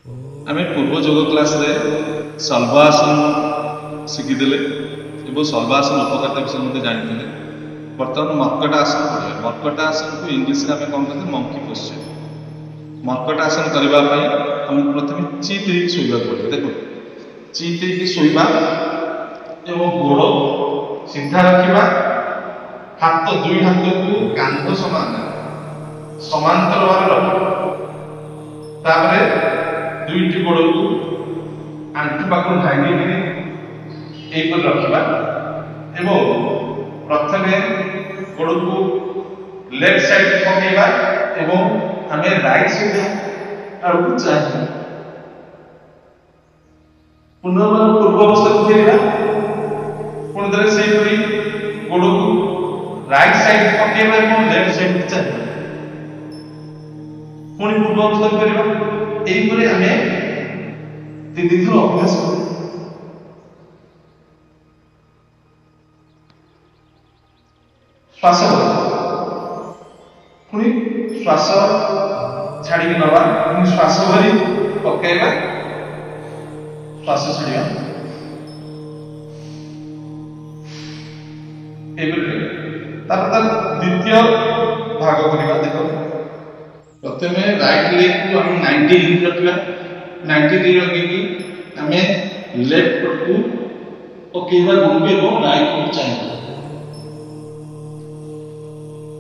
आम पूर्व योग क्लास रे सल्वासन शिखीदे और सल्वासन उपकारिता विषय मत जानी बर्तमान मर्कट आसन पढ़े मर्कट आसन को इंग्लीश में आम कौन कहते मंकी पोस्चर। मर्कट आसन करने आम प्रथम चित शोवा पड़े देख चित शोवा गोड़ सीधा रखा हाथ दुई हाथ को कांध समांतर भाव रख दुईटी गोड़ को आंठू पाख भांगी रखा प्रथम गोड़ को लेफ्ट साइड पकेबा आम राइट साइड आड़क चाहिए पुनर्बार पूर्व अवस्था को फेरवा पुणी थे से गोड़ को राइट साइड पकेबा लेफ्ट साइड चाहिए पुणी पूर्व अवस्था को फेरवा यहीपर आम तीन थर अभ्यास कर श्वास पुणी श्वास छाड़ी नवा पुणी श्वास भरी पकेबा श्वास छाड़िया द्वितीय भाग करवा देख प्रथम राइट लेग को हम 90 डिग्री रखा 90 डिग्री रखी आम लेफ्ट को पकेबा घूमे और राइट को चाहिए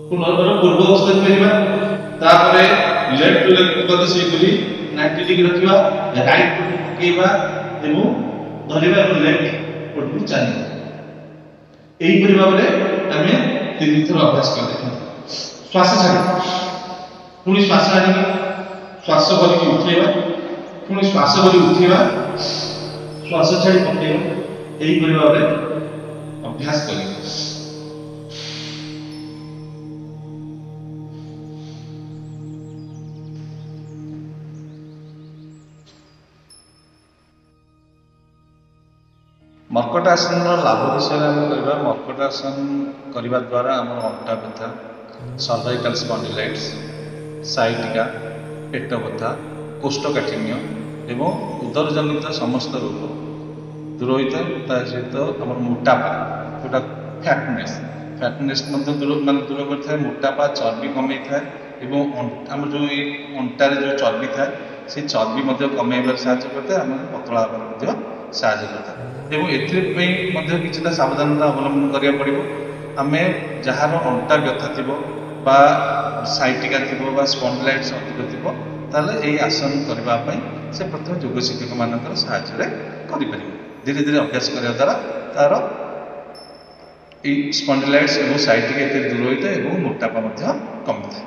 पुनर्बार पूर्व अवस्था फेरवा लेफ्ट लेग को से 90 डिग्री रखा राइट को पकेबा धरवा लेफ्ट पट को चाहिए यहीपरि भाव में आम तीन थर अभ्यास कर श्वास छाड़ पुणी श्वास आनी श्वास भरिक उठेवा पुणी श्वास भरी उठेवा श्वास छाड़ी पकेवा यहीपरि भाव में अभ्यास कर मर्कट आसन लाभ विषय में मर्कट आसन करने द्वारा आम अंटा बथा सर्वाइकल स्पॉन्डिलाइटिस साइटिका पेट बथा कोष्ठकाठिन्य एवं उदर जनित समस्त रोग दूर होता है सहित आम मोटापा जोटा फैटनेस दूर मान दूर कर मोटापा चर्बी कमे था आम जो अंटार जो चर्बी था से चर्बी कमेबार साहाय्य करता है आम पतला होगा साहाय्य करता है किसी सावधानता अवलंबन करा पड़ो आम जार अंटा व्यथा थी साइटिका थी स्पॉन्डिलाइटिस अधिक थी ताले यही आसन करने से प्रथम योग शिक्षक मान साहाय्य कर धीरे धीरे अभ्यास करने द्वारा तार स्पॉन्डिलाइटिस और साइटिका दूर होता है और मोटापा कमी था।